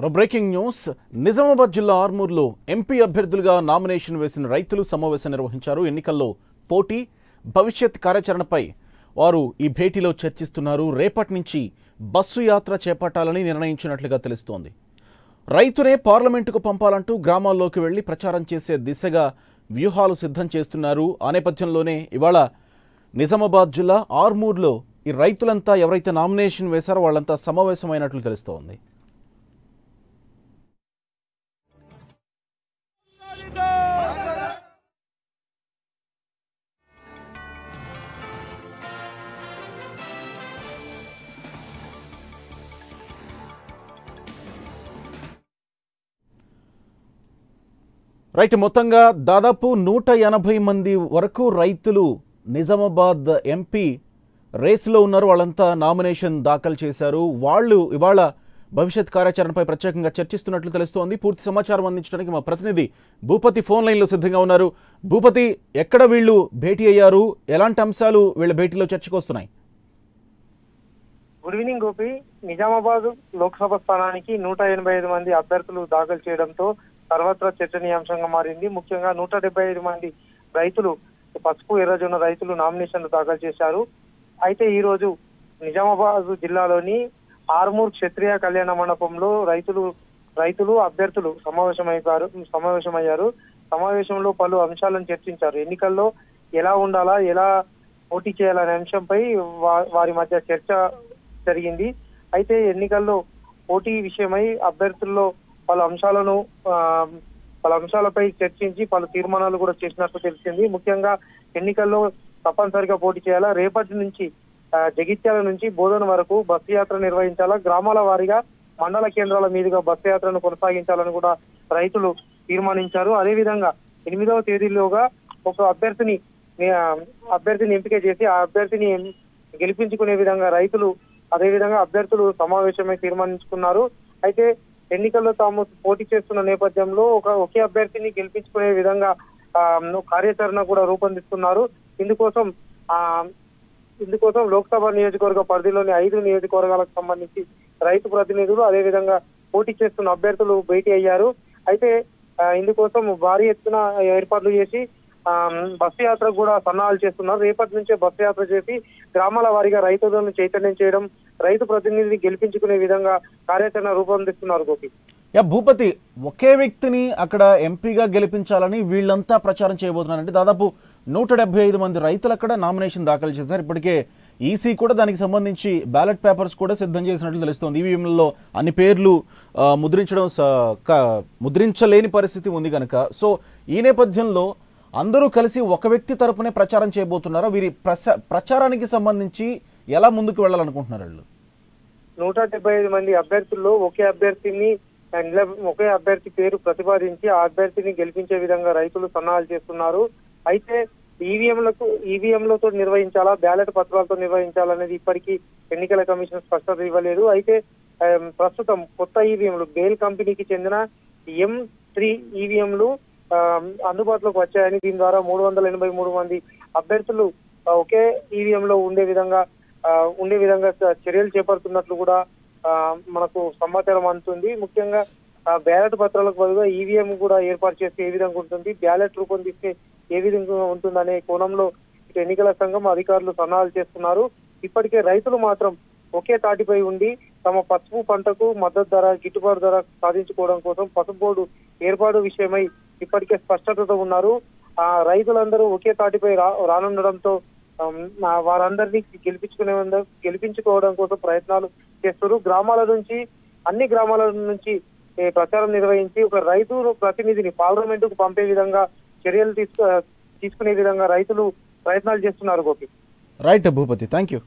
Breaking news Nizamabad జిల్లా ఆర్మూర్లో MP అభ్యర్థులుగా nomination వేసిన రైతులు సమావేశం నిర్వహించారు. ఎన్నికల్లో పోటీ భవిష్యత్ కార్యాచరణపై వారు ఈ భేటీలో చర్చిస్తున్నారు. రేపటి నుంచి బస్సు యాత్ర చేపట్టాలని నిర్ణయించినట్లుగా తెలుస్తోంది. రైతునే పార్లమెంటుకు పంపాలంటూ గ్రామాల్లోకి వెళ్లి ప్రచారం చేసే దిశగా వ్యూహాలు సిద్ధం చేస్తున్నారు. ఆ నేపథ్యంలోనే ఇవాళ నిజామాబాద్ జిల్లా ఆర్మూర్లో ఈ రైతులంతా ఎవరైతే నామినేషన్ వేశారో వాళ్ళంతా సమావేశమైనట్లు తెలుస్తోంది. రైట్, మొత్తంగా దాదాపు 180 మంది వరకు రైతులు నిజామాబాద్ ఎంపీ రేసులో ఉన్నారు. వాళ్ళంతా నామినేషన్ దాఖలు చేశారు. వాళ్ళు ఇవాళ భవిష్యత్ కార్యాచరణపై ప్రత్యేకంగా చర్చిస్తున్నట్లు తెలుస్తోంది. పూర్తి సమాచారం అందించడానికి మా ప్రతినిధి భూపతి ఫోన్ లైన్లో సిద్ధంగా ఉన్నారు. భూపతి, ఎక్కడ వీళ్ళు భేటీ అయ్యారు? ఎలాంటి అంశాలు వీళ్ళ భేటీలో చర్చకు వస్తున్నాయి? Good evening Gopi. నిజామాబాద్ లోక్సభ స్థానానికి 185 మంది అభ్యర్థులు దాఖలు చేయడంతో సర్వత్రా చర్చనీయాంశంగా మారింది. ముఖ్యంగా 175 మంది రైతులు, పసుపు ఎర్రజొన్న రైతులు నామినేషన్లు దాఖలు చేశారు. అయితే ఈ రోజు నిజామాబాద్ జిల్లాలోని ఆర్మూర్ క్షత్రియ కళ్యాణ మండపంలో రైతులు అభ్యర్థులు సమావేశమయ్యారు. సమావేశంలో పలు అంశాలను చర్చించారు. ఎన్నికల్లో ఎలా ఉండాలా, ఎలా పోటీ చేయాలనే అంశంపై వారి మధ్య చర్చ జరిగింది. అయితే ఎన్నికల్లో పోటీ విషయమై అభ్యర్థుల్లో పలు అంశాలపై చర్చించి పలు తీర్మానాలు కూడా చేసినట్టు తెలిసింది. ముఖ్యంగా ఎన్నికల్లో తప్పనిసరిగా పోటీ చేయాలా, రేపటి నుంచి జగిత్యాల నుంచి బోధన వరకు బస్సు యాత్ర నిర్వహించాలా, గ్రామాల వారీగా మండల కేంద్రాల మీదుగా బస్సు యాత్రను కొనసాగించాలని కూడా రైతులు తీర్మానించారు. అదేవిధంగా 8వ తేదీలోగా ఒక అభ్యర్థిని ఎంపిక చేసి ఆ అభ్యర్థిని గెలిపించుకునే విధంగా రైతులు అదేవిధంగా అభ్యర్థులు సమావేశమై తీర్మానించుకున్నారు. అయితే ఎన్నికల్లో తాము పోటీ చేస్తున్న నేపథ్యంలో ఒకే అభ్యర్థిని గెలిపించుకునే విధంగా కార్యాచరణ కూడా రూపొందిస్తున్నారు. ఇందుకోసం లోక్సభ నియోజకవర్గ పరిధిలోని 5 నియోజకవర్గాలకు సంబంధించి రైతు ప్రతినిధులు అదేవిధంగా పోటీ చేస్తున్న అభ్యర్థులు భేటీ అయ్యారు. అయితే ఇందుకోసం భారీ ఎత్తున ఏర్పాట్లు చేసి బస్సు యాత్ర కూడా సన్నాహాలు చేస్తున్నారు. రేపటి నుంచే బస్సు యాత్ర చేసి గ్రామాల వారీగా రైతులను చైతన్యం చేయడం, రైతు ప్రతినిధిని గెలిపించుకునే విధంగా కార్యాచరణ రూపొందిస్తున్నారు. గోపి, భూపతి, ఒకే వ్యక్తిని అక్కడ ఎంపీగా గెలిపించాలని వీళ్ళంతా ప్రచారం చేయబోతున్నారంటే దాదాపు 175 మంది రైతులు అక్కడ నామినేషన్ దాఖలు చేశారు. ఇప్పటికే ఈసీ కూడా దానికి సంబంధించి బ్యాలెట్ పేపర్స్ కూడా సిద్ధం చేసినట్లు తెలుస్తోంది. ఈవీఎంలలో అన్ని పేర్లు ముద్రించలేని పరిస్థితి ఉంది కనుక, సో ఈ నేపథ్యంలో అందరూ కలిసి ఒక వ్యక్తి తరపునే ప్రచారం చేయబోతున్నారా? వీరి ప్రచారానికి సంబంధించి ఎలా ముందుకు వెళ్ళాలనుకుంటున్నారు వాళ్ళు? 175 మంది అభ్యర్థుల్లో ఒకే అభ్యర్థి పేరు ప్రతిపాదించి ఆ అభ్యర్థిని గెలిపించే విధంగా రైతులు సన్నాహాలు చేస్తున్నారు. అయితే ఈవీఎంలతో నిర్వహించాలా, బ్యాలెట్ పత్రాలతో నిర్వహించాలనేది ఇప్పటికీ ఎన్నికల కమిషన్ స్పష్టత ఇవ్వలేదు. అయితే ప్రస్తుతం కొత్త ఈవీఎంలు బేల్ కంపెనీకి చెందిన M3 ఈవీఎంలు అందుబాటులోకి వచ్చాయని, దీని ద్వారా 383 మంది అభ్యర్థులు ఒకే ఈవీఎంలో ఉండే విధంగా చర్యలు చేపడుతున్నట్లు కూడా మనకు సమాచారం అందుతుంది. ముఖ్యంగా బ్యాలెట్ పత్రాలకు బదులుగా ఈవీఎం కూడా ఏర్పాటు చేస్తే ఏ విధంగా ఉంటుంది, బ్యాలెట్ రూపొందిస్తే ఏ విధంగా ఉంటుందనే కోణంలో ఇటు ఎన్నికల సంఘం అధికారులు సన్నాహాలు చేస్తున్నారు. ఇప్పటికే రైతులు మాత్రం ఒకే తాటిపై ఉండి తమ పసుపు పంటకు మద్దతు ధర, గిట్టుబాటు ధర సాధించుకోవడం కోసం పసుపు బోర్డు ఏర్పాటు విషయమై ఇప్పటికే స్పష్టతతో ఉన్నారు. రైతులందరూ ఒకే తాటిపై రానుండడంతో వారందరినీ గెలిపించుకోవడం కోసం ప్రయత్నాలు చేస్తారు. అన్ని గ్రామాల నుంచి ప్రచారం నిర్వహించి ఒక రైతు ప్రతినిధిని పార్లమెంటుకు పంపే విధంగా చర్యలు తీసుకునే విధంగా రైతులు ప్రయత్నాలు చేస్తున్నారు. Gopi, right Bhupathi, thank you.